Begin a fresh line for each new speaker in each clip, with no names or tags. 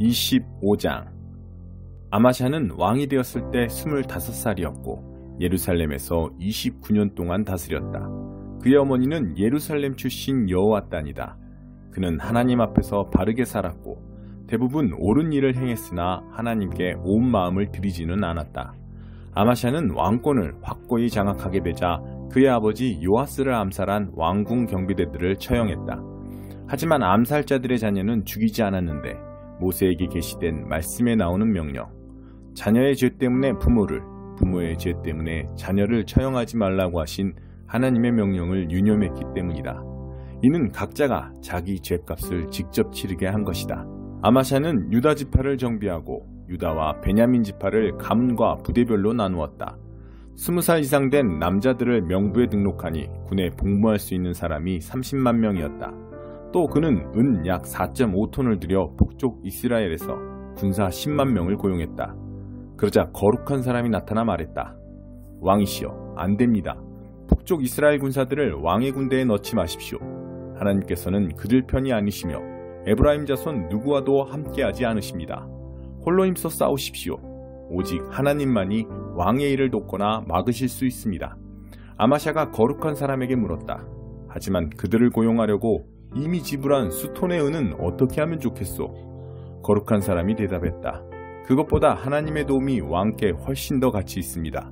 25장. 아마샤는 왕이 되었을 때 25살이었고 예루살렘에서 29년 동안 다스렸다. 그의 어머니는 예루살렘 출신 여호아단이다. 그는 하나님 앞에서 바르게 살았고 대부분 옳은 일을 행했으나 하나님께 온 마음을 들이지는 않았다. 아마샤는 왕권을 확고히 장악하게 되자 그의 아버지 요아스를 암살한 왕궁 경비대들을 처형했다. 하지만 암살자들의 자녀는 죽이지 않았는데 모세에게 계시된 말씀에 나오는 명령, 자녀의 죄 때문에 부모를, 부모의 죄 때문에 자녀를 처형하지 말라고 하신 하나님의 명령을 유념했기 때문이다. 이는 각자가 자기 죄값을 직접 치르게 한 것이다. 아마샤는 유다 지파를 정비하고 유다와 베냐민 지파를 가문과 부대별로 나누었다. 20살 이상 된 남자들을 명부에 등록하니 군에 복무할 수 있는 사람이 30만 명이었다. 또 그는 은 약 4.5톤을 들여 북쪽 이스라엘에서 군사 10만 명을 고용했다. 그러자 거룩한 사람이 나타나 말했다. 왕이시여, 안 됩니다. 북쪽 이스라엘 군사들을 왕의 군대에 넣지 마십시오. 하나님께서는 그들 편이 아니시며 에브라임 자손 누구와도 함께하지 않으십니다. 홀로 힘써 싸우십시오. 오직 하나님만이 왕의 일을 돕거나 막으실 수 있습니다. 아마샤가 거룩한 사람에게 물었다. 하지만 그들을 고용하려고 이미 지불한 수톤의 은은 어떻게 하면 좋겠소? 거룩한 사람이 대답했다. 그것보다 하나님의 도움이 왕께 훨씬 더 가치 있습니다.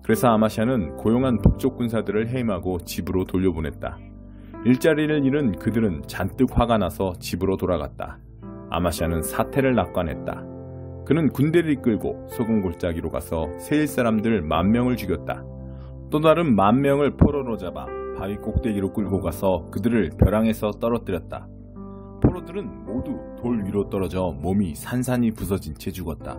그래서 아마샤는 고용한 북쪽 군사들을 해임하고 집으로 돌려보냈다. 일자리를 잃은 그들은 잔뜩 화가 나서 집으로 돌아갔다. 아마샤는 사태를 낙관했다. 그는 군대를 이끌고 소금 골짜기로 가서 세일 사람들 10,000명을 죽였다. 또 다른 10,000명을 포로로 잡아 바위 꼭대기로 끌고 가서 그들을 벼랑에서 떨어뜨렸다. 포로들은 모두 돌 위로 떨어져 몸이 산산이 부서진 채 죽었다.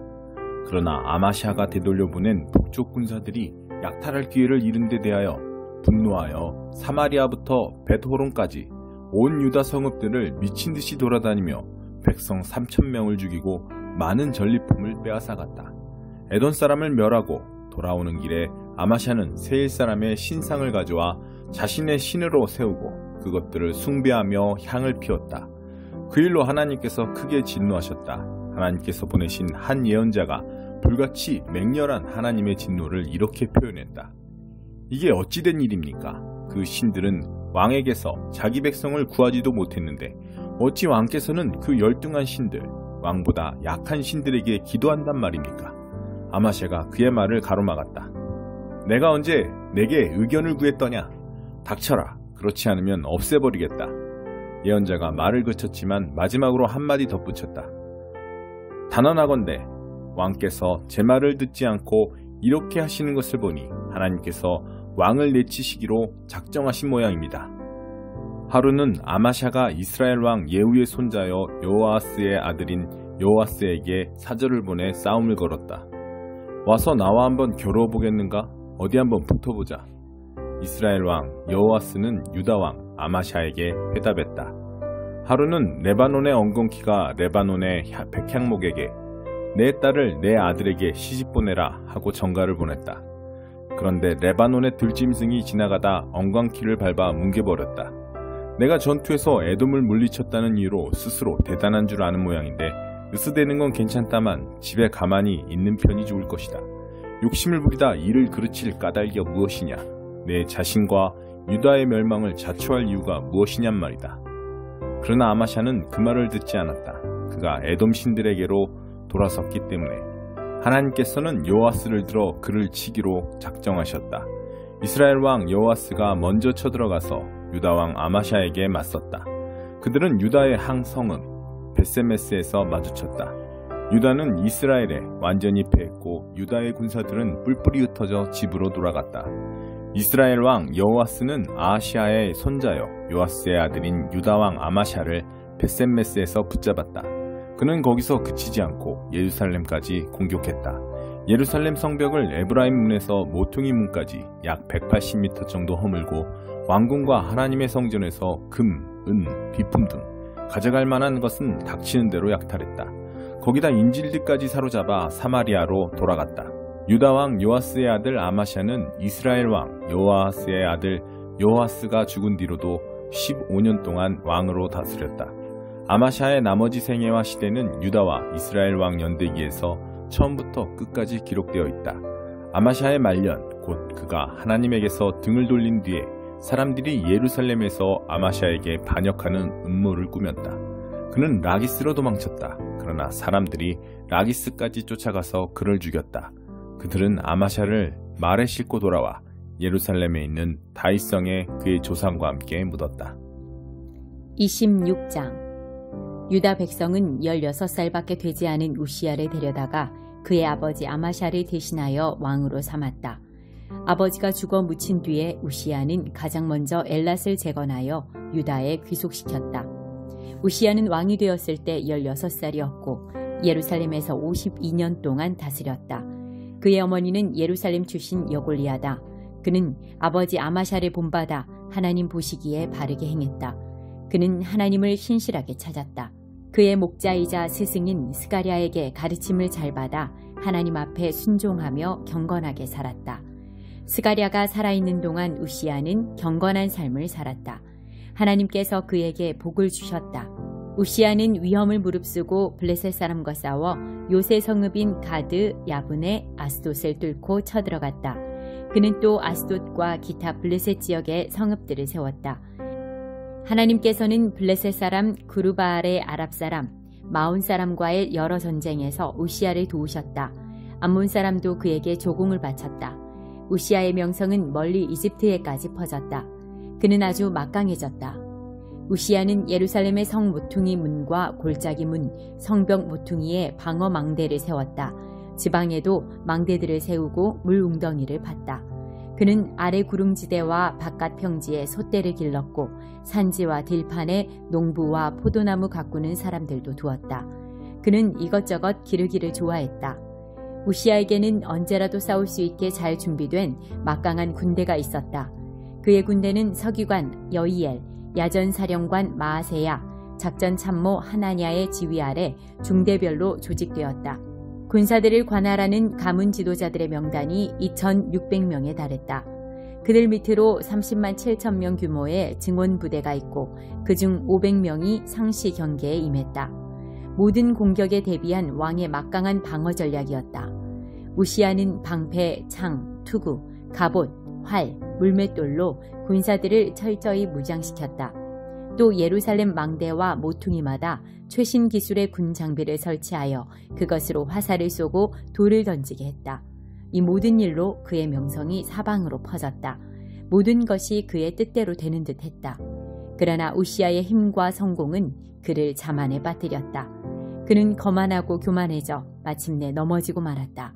그러나 아마샤가 되돌려보낸 북쪽 군사들이 약탈할 기회를 잃은 데 대하여 분노하여 사마리아부터 벳호론까지 온 유다 성읍들을 미친 듯이 돌아다니며 백성 3,000명을 죽이고 많은 전리품을 빼앗아갔다. 에돔 사람을 멸하고 돌아오는 길에 아마샤는 세일 사람의 신상을 가져와 자신의 신으로 세우고 그것들을 숭배하며 향을 피웠다. 그 일로 하나님께서 크게 진노하셨다. 하나님께서 보내신 한 예언자가 불같이 맹렬한 하나님의 진노를 이렇게 표현했다. 이게 어찌된 일입니까? 그 신들은 왕에게서 자기 백성을 구하지도 못했는데 어찌 왕께서는 그 열등한 신들, 왕보다 약한 신들에게 기도한단 말입니까? 아마샤가 그의 말을 가로막았다. 내가 언제 내게 의견을 구했더냐? 닥쳐라. 그렇지 않으면 없애버리겠다. 예언자가 말을 그쳤지만 마지막으로 한마디 덧붙였다. 단언하건대 왕께서 제 말을 듣지 않고 이렇게 하시는 것을 보니 하나님께서 왕을 내치시기로 작정하신 모양입니다. 하루는 아마샤가 이스라엘 왕 예후의 손자여 요아스의 아들인 요아스에게 사절을 보내 싸움을 걸었다. 와서 나와 한번 겨루어보겠는가? 어디 한번 붙어보자. 이스라엘 왕 여호아스는 유다 왕 아마샤에게 회답했다. 하루는 레바논의 엉겅퀴가 레바논의 백향목에게 내 딸을 내 아들에게 시집 보내라 하고 전가를 보냈다. 그런데 레바논의 들짐승이 지나가다 엉겅퀴를 밟아 뭉개버렸다. 내가 전투에서 에돔을 물리쳤다는 이유로 스스로 대단한 줄 아는 모양인데 으스대는 건 괜찮다만 집에 가만히 있는 편이 좋을 것이다. 욕심을 부리다 이를 그르칠 까닭이 무엇이냐? 내 자신과 유다의 멸망을 자초할 이유가 무엇이냔 말이다. 그러나 아마샤는 그 말을 듣지 않았다. 그가 에돔 신들에게로 돌아섰기 때문에 하나님께서는 요아스를 들어 그를 치기로 작정하셨다. 이스라엘 왕 요아스가 먼저 쳐들어가서 유다 왕 아마샤에게 맞섰다. 그들은 유다의 한 성읍 벳세메스에서 마주쳤다. 유다는 이스라엘에 완전히 패했고 유다의 군사들은 뿔뿔이 흩어져 집으로 돌아갔다. 이스라엘 왕 여호아스는 아하시아의 손자여 요아스의 아들인 유다 왕 아마샤를 벳세메스에서 붙잡았다. 그는 거기서 그치지 않고 예루살렘까지 공격했다. 예루살렘 성벽을 에브라임 문에서 모퉁이 문까지 약 180m 정도 허물고 왕궁과 하나님의 성전에서 금, 은, 비품 등 가져갈 만한 것은 닥치는 대로 약탈했다. 거기다 인질들까지 사로잡아 사마리아로 돌아갔다. 유다 왕 요아스의 아들 아마샤는 이스라엘 왕 요아스의 아들 요아스가 죽은 뒤로도 15년 동안 왕으로 다스렸다. 아마샤의 나머지 생애와 시대는 유다와 이스라엘 왕 연대기에서 처음부터 끝까지 기록되어 있다. 아마샤의 말년, 곧 그가 하나님에게서 등을 돌린 뒤에 사람들이 예루살렘에서 아마샤에게 반역하는 음모를 꾸몄다. 그는 라기스로 도망쳤다. 그러나 사람들이 라기스까지 쫓아가서 그를 죽였다. 그들은 아마샤를 말에 싣고 돌아와 예루살렘에 있는 다윗성에 그의 조상과 함께 묻었다.
26장. 유다 백성은 16살밖에 되지 않은 우시야를 데려다가 그의 아버지 아마샤를 대신하여 왕으로 삼았다. 아버지가 죽어 묻힌 뒤에 우시야는 가장 먼저 엘랏을 재건하여 유다에 귀속시켰다. 우시야는 왕이 되었을 때 16살이었고 예루살렘에서 52년 동안 다스렸다. 그의 어머니는 예루살렘 출신 여골리아다. 그는 아버지 아마샤를 본받아 하나님 보시기에 바르게 행했다. 그는 하나님을 신실하게 찾았다. 그의 목자이자 스승인 스가랴에게 가르침을 잘 받아 하나님 앞에 순종하며 경건하게 살았다. 스가랴가 살아있는 동안 우시야는 경건한 삶을 살았다. 하나님께서 그에게 복을 주셨다. 우시야는 위험을 무릅쓰고 블레셋 사람과 싸워 요새 성읍인 가드, 야분의 아스돗을 뚫고 쳐들어갔다. 그는 또 아스돗과 기타 블레셋 지역의 성읍들을 세웠다. 하나님께서는 블레셋 사람, 구르바알의 아랍 사람, 마온 사람과의 여러 전쟁에서 우시야를 도우셨다. 암몬 사람도 그에게 조공을 바쳤다. 우시야의 명성은 멀리 이집트에까지 퍼졌다. 그는 아주 막강해졌다. 우시야는 예루살렘의 성 모퉁이 문과 골짜기 문, 성벽 모퉁이에 방어 망대를 세웠다. 지방에도 망대들을 세우고 물 웅덩이를 팠다. 그는 아래 구릉지대와 바깥 평지에 솥대를 길렀고 산지와 들판에 농부와 포도나무 가꾸는 사람들도 두었다. 그는 이것저것 기르기를 좋아했다. 우시야에게는 언제라도 싸울 수 있게 잘 준비된 막강한 군대가 있었다. 그의 군대는 서기관 여이엘, 야전사령관 마아세야, 작전참모 하나냐의 지휘 아래 중대별로 조직되었다. 군사들을 관할하는 가문 지도자들의 명단이 2,600명에 달했다. 그들 밑으로 30만 7천 명 규모의 증원 부대가 있고 그중 500명이 상시 경계에 임했다. 모든 공격에 대비한 왕의 막강한 방어 전략이었다. 우시야는 방패, 창, 투구, 갑옷, 활, 물맷돌로 군사들을 철저히 무장시켰다. 또 예루살렘 망대와 모퉁이마다 최신 기술의 군 장비를 설치하여 그것으로 화살을 쏘고 돌을 던지게 했다. 이 모든 일로 그의 명성이 사방으로 퍼졌다. 모든 것이 그의 뜻대로 되는 듯 했다. 그러나 우시야의 힘과 성공은 그를 자만에 빠뜨렸다. 그는 거만하고 교만해져 마침내 넘어지고 말았다.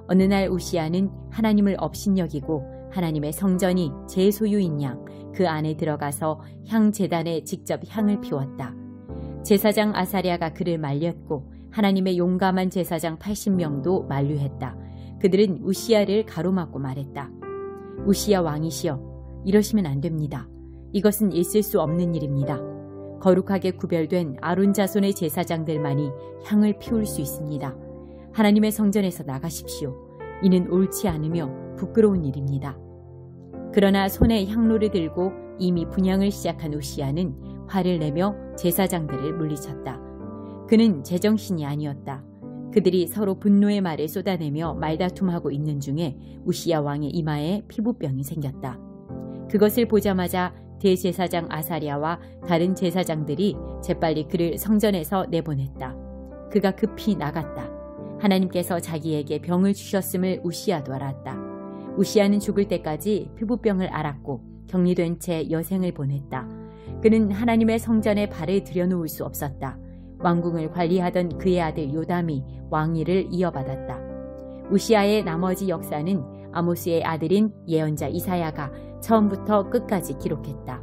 어느 날 우시야는 하나님을 업신여기고 하나님의 성전이 제 소유인 양 그 안에 들어가서 향제단에 직접 향을 피웠다. 제사장 아사랴가 그를 말렸고 하나님의 용감한 제사장 80명도 만류했다. 그들은 우시야를 가로막고 말했다. 우시야 왕이시여, 이러시면 안 됩니다. 이것은 있을 수 없는 일입니다. 거룩하게 구별된 아론 자손의 제사장들만이 향을 피울 수 있습니다. 하나님의 성전에서 나가십시오. 이는 옳지 않으며 부끄러운 일입니다. 그러나 손에 향로를 들고 이미 분향을 시작한 우시야는 화를 내며 제사장들을 물리쳤다. 그는 제정신이 아니었다. 그들이 서로 분노의 말을 쏟아내며 말다툼하고 있는 중에 우시야 왕의 이마에 피부병이 생겼다. 그것을 보자마자 대제사장 아사랴와 다른 제사장들이 재빨리 그를 성전에서 내보냈다. 그가 급히 나갔다. 하나님께서 자기에게 병을 주셨음을 우시야도 알았다. 우시야는 죽을 때까지 피부병을 앓았고 격리된 채 여생을 보냈다. 그는 하나님의 성전에 발을 들여놓을 수 없었다. 왕궁을 관리하던 그의 아들 요담이 왕위를 이어받았다. 우시야의 나머지 역사는 아모스의 아들인 예언자 이사야가 처음부터 끝까지 기록했다.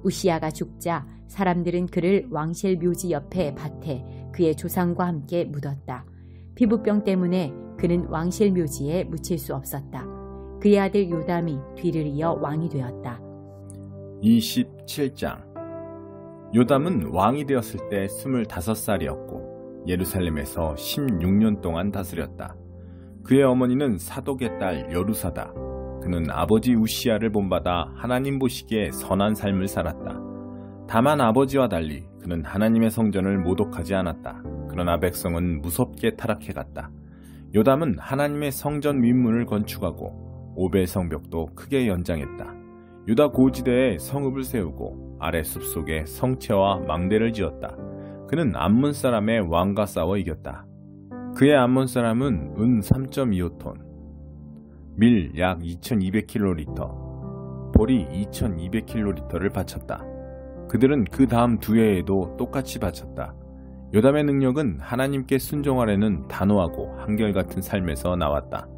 우시야가 죽자 사람들은 그를 왕실 묘지 옆에 밭에 그의 조상과 함께 묻었다. 피부병 때문에 그는 왕실 묘지에 묻힐 수 없었다. 그의 아들 요담이 뒤를 이어 왕이 되었다.
27장. 요담은 왕이 되었을 때 25살이었고 예루살렘에서 16년 동안 다스렸다. 그의 어머니는 사독의 딸 여루사다. 그는 아버지 우시야를 본받아 하나님 보시기에 선한 삶을 살았다. 다만 아버지와 달리 그는 하나님의 성전을 모독하지 않았다. 그러나 백성은 무섭게 타락해갔다. 요담은 하나님의 성전 윗문을 건축하고 오벨 성벽도 크게 연장했다. 유다 고지대에 성읍을 세우고 아래 숲속에 성채와 망대를 지었다. 그는 암몬 사람의 왕과 싸워 이겼다. 그의 암몬 사람은 은 3.25톤, 밀 약 2200kl, 보리 2200kl를 바쳤다. 그들은 그 다음 두 해에도 똑같이 바쳤다. 요담의 능력은 하나님께 순종하려는 단호하고 한결같은 삶에서 나왔다.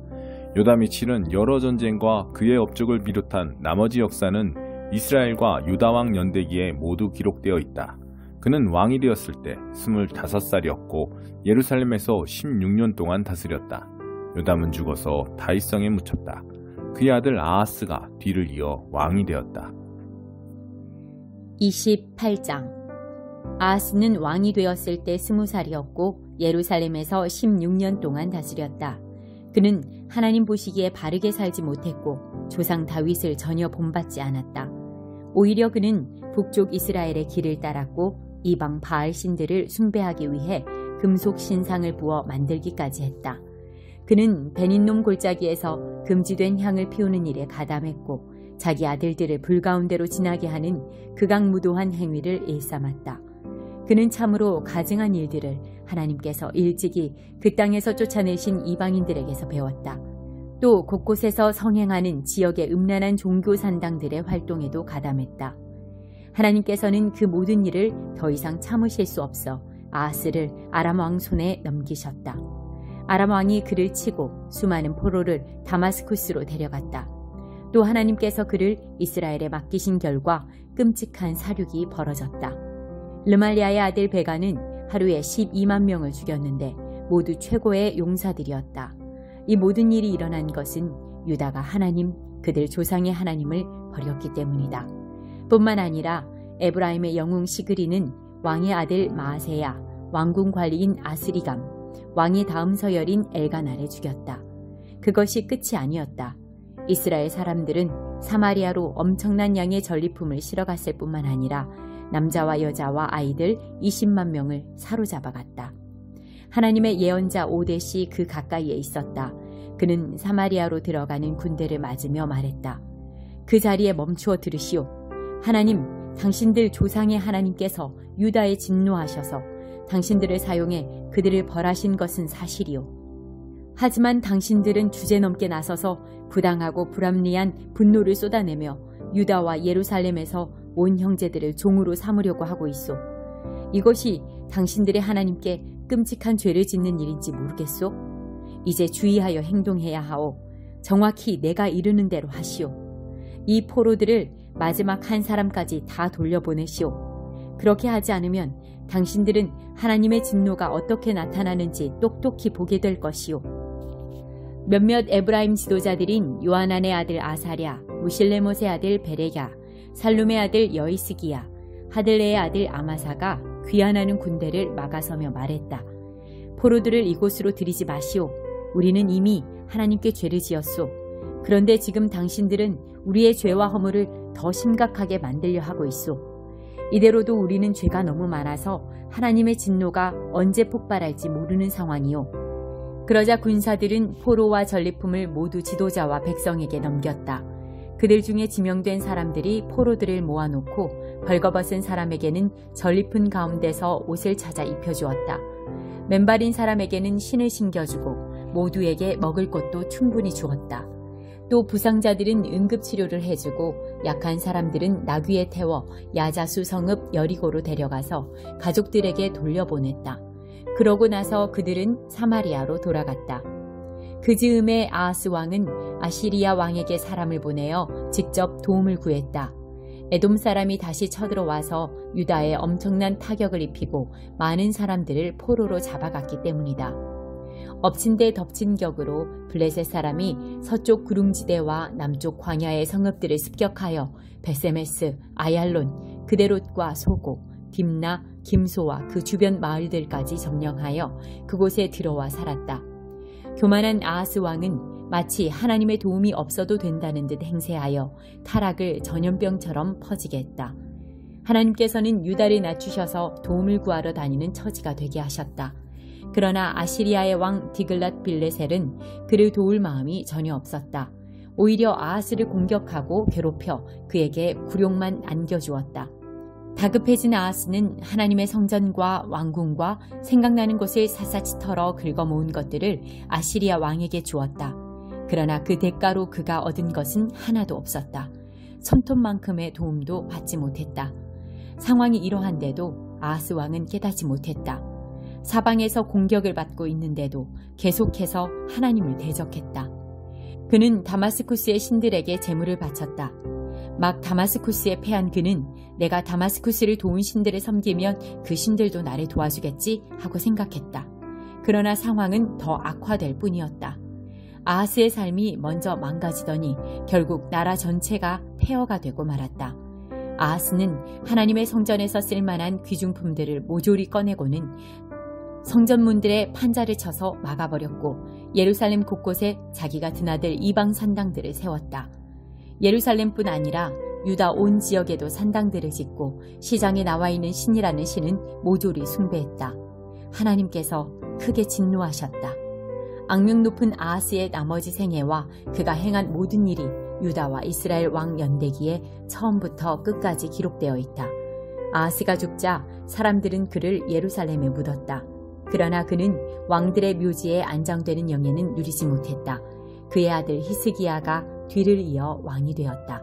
요담이 치른 여러 전쟁과 그의 업적을 비롯한 나머지 역사는 이스라엘과 유다왕 연대기에 모두 기록되어 있다. 그는 왕이 되었을 때 25살이었고 예루살렘에서 16년 동안 다스렸다. 요담은 죽어서 다윗성에 묻혔다. 그의 아들 아하스가 뒤를 이어 왕이 되었다.
28장. 아하스는 왕이 되었을 때 20살이었고 예루살렘에서 16년 동안 다스렸다. 그는 하나님 보시기에 바르게 살지 못했고 조상 다윗을 전혀 본받지 않았다. 오히려 그는 북쪽 이스라엘의 길을 따랐고 이방 바알 신들을 숭배하기 위해 금속 신상을 부어 만들기까지 했다. 그는 베닌놈 골짜기에서 금지된 향을 피우는 일에 가담했고 자기 아들들을 불 가운데로 지나게 하는 극악무도한 행위를 일삼았다. 그는 참으로 가증한 일들을 하나님께서 일찍이 그 땅에서 쫓아내신 이방인들에게서 배웠다. 또 곳곳에서 성행하는 지역의 음란한 종교 산당들의 활동에도 가담했다. 하나님께서는 그 모든 일을 더 이상 참으실 수 없어 아하스를 아람 왕 손에 넘기셨다. 아람 왕이 그를 치고 수많은 포로를 다마스쿠스로 데려갔다. 또 하나님께서 그를 이스라엘에 맡기신 결과 끔찍한 사륙이 벌어졌다. 르말리아의 아들 베가는 하루에 12만 명을 죽였는데 모두 최고의 용사들이었다. 이 모든 일이 일어난 것은 유다가 하나님, 그들 조상의 하나님을 버렸기 때문이다. 뿐만 아니라 에브라임의 영웅 시그리는 왕의 아들 마아세야, 왕궁 관리인 아스리감, 왕의 다음 서열인 엘가나를 죽였다. 그것이 끝이 아니었다. 이스라엘 사람들은 사마리아로 엄청난 양의 전리품을 실어갔을 뿐만 아니라 남자와 여자와 아이들 20만 명을 사로잡아갔다. 하나님의 예언자 오뎃이 그 가까이에 있었다. 그는 사마리아로 들어가는 군대를 맞으며 말했다. 그 자리에 멈추어 들으시오. 하나님, 당신들 조상의 하나님께서 유다에 진노하셔서 당신들을 사용해 그들을 벌하신 것은 사실이오. 하지만 당신들은 주제넘게 나서서 부당하고 불합리한 분노를 쏟아내며 유다와 예루살렘에서 온 형제들을 종으로 삼으려고 하고 있소. 이것이 당신들의 하나님께 끔찍한 죄를 짓는 일인지 모르겠소? 이제 주의하여 행동해야 하오. 정확히 내가 이르는 대로 하시오. 이 포로들을 마지막 한 사람까지 다 돌려보내시오. 그렇게 하지 않으면 당신들은 하나님의 진노가 어떻게 나타나는지 똑똑히 보게 될 것이오. 몇몇 에브라임 지도자들인 요하난의 아들 아사랴, 무실레못의 아들 베레야, 살룸의 아들 여이스기야, 하들레의 아들 아마사가 귀환하는 군대를 막아서며 말했다. 포로들을 이곳으로 들이지 마시오. 우리는 이미 하나님께 죄를 지었소. 그런데 지금 당신들은 우리의 죄와 허물을 더 심각하게 만들려 하고 있소. 이대로도 우리는 죄가 너무 많아서 하나님의 진노가 언제 폭발할지 모르는 상황이오. 그러자 군사들은 포로와 전리품을 모두 지도자와 백성에게 넘겼다. 그들 중에 지명된 사람들이 포로들을 모아놓고 벌거벗은 사람에게는 전리품 가운데서 옷을 찾아 입혀주었다. 맨발인 사람에게는 신을 신겨주고 모두에게 먹을 것도 충분히 주었다. 또 부상자들은 응급치료를 해주고 약한 사람들은 나귀에 태워 야자수 성읍 여리고로 데려가서 가족들에게 돌려보냈다. 그러고 나서 그들은 사마리아로 돌아갔다. 그 즈음에 아하스 왕은 아시리아 왕에게 사람을 보내어 직접 도움을 구했다. 에돔 사람이 다시 쳐들어와서 유다에 엄청난 타격을 입히고 많은 사람들을 포로로 잡아갔기 때문이다. 엎친 데 덮친 격으로 블레셋 사람이 서쪽 구릉지대와 남쪽 광야의 성읍들을 습격하여 베세메스, 아얄론, 그데롯과 소고, 딥나, 김소와 그 주변 마을들까지 점령하여 그곳에 들어와 살았다. 교만한 아하스 왕은 마치 하나님의 도움이 없어도 된다는 듯 행세하여 타락을 전염병처럼 퍼지게 했다. 하나님께서는 유다를 낮추셔서 도움을 구하러 다니는 처지가 되게 하셨다. 그러나 아시리아의 왕 디글랏 빌레셀은 그를 도울 마음이 전혀 없었다. 오히려 아하스를 공격하고 괴롭혀 그에게 굴욕만 안겨주었다. 다급해진 아하스는 하나님의 성전과 왕궁과 생각나는 곳을 샅샅이 털어 긁어모은 것들을 아시리아 왕에게 주었다. 그러나 그 대가로 그가 얻은 것은 하나도 없었다. 손톱만큼의 도움도 받지 못했다. 상황이 이러한데도 아하스 왕은 깨닫지 못했다. 사방에서 공격을 받고 있는데도 계속해서 하나님을 대적했다. 그는 다마스쿠스의 신들에게 제물을 바쳤다. 막 다마스쿠스에 패한 그는 내가 다마스쿠스를 도운 신들을 섬기면 그 신들도 나를 도와주겠지 하고 생각했다. 그러나 상황은 더 악화될 뿐이었다. 아하스의 삶이 먼저 망가지더니 결국 나라 전체가 폐허가 되고 말았다. 아하스는 하나님의 성전에서 쓸만한 귀중품들을 모조리 꺼내고는 성전문들의 판자를 쳐서 막아버렸고 예루살렘 곳곳에 자기가 드나들 이방 산당들을 세웠다. 예루살렘뿐 아니라 유다 온 지역에도 산당들을 짓고 시장에 나와 있는 신이라는 신은 모조리 숭배했다. 하나님께서 크게 진노하셨다. 악명 높은 아하스의 나머지 생애와 그가 행한 모든 일이 유다와 이스라엘 왕 연대기에 처음부터 끝까지 기록되어 있다. 아하스가 죽자 사람들은 그를 예루살렘에 묻었다. 그러나 그는 왕들의 묘지에 안장되는 영예는 누리지 못했다. 그의 아들 히스기야가 뒤를 이어 왕이 되었다.